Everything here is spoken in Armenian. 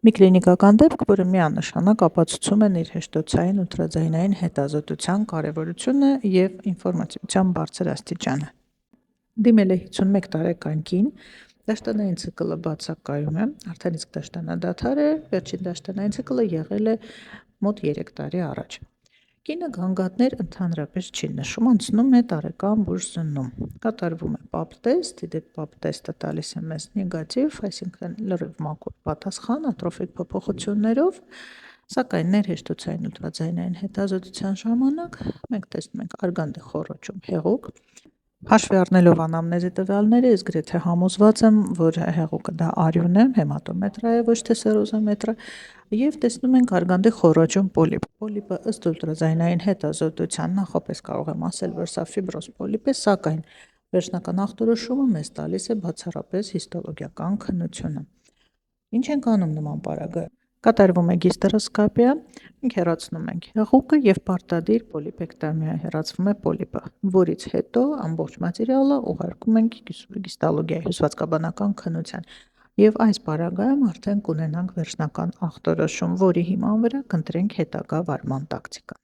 Մի կլինիկական դեպք, որը միանշանակ ապացուցում են իր հեշտոցային ուլտրաձայնային հետազոտության կարևորությունը և ինֆորմատիվության բարձր աստիճանը։ Դիմել է 51 տարեկան կին, դաշտանային ցիկլը բացակայում է, արդեն իսկ դաշտանադադար է, վերջին դաշտանային ցիկլը եղել է մոտ 3 տարի առաջ։ Կինը գանգատներ ընդհանրապես չի նշում, անցնում է տարեկան բուժ սննում։ Կատարվում է պապ տեստ, դեպ պապ տեստը տալիս է մեզ նեգատիվ, այսինքն լրիվ մաքուր պատասխան ատրոֆիկ փոփոխություններով, սակայն ներհեշտոցային ուլտրաձայնային հետազոտության ժամանակ մենք տեսնում ենք արգանդի խոռոչում հեղուկ։ Հաշվի առնելով անամնեզի տվյալները, ես գրեթե համոզված եմ, որ հեղուկը դա արյուն է, հեմատոմետրա է, ոչ թե սերոզոմետրը, և տեսնում ենք արգանդի խոռոչում պոլիպ։ Պոլիպը ըստ ուլտրաձայնային հետազոտության նախապես կարող եմ ասել, որ սա ֆիբրոզ պոլիպ է, սակայն վերջնական ախտորոշումը մեզ տալիս է բացառապես հիստոլոգիական քննությունը։ Ինչ ենք անում նման պարագայում։ Կատարվում է գիստերոսկոպիա, մենք հեռացնում ենք հեղուկը և պարտադիր պոլիպեկտոմիա, հեռացվում է պոլիպը, որից հետո ամբողջ մատերիալը ուղարկում ենք գիստալոգիայի հյուսվածքաբանական քննության։ Եվ այս պարագայում արդեն կունենանք վերջնական ախտորոշում, որի հիման վրա կընտրենք հետագա վարման տակտիկա։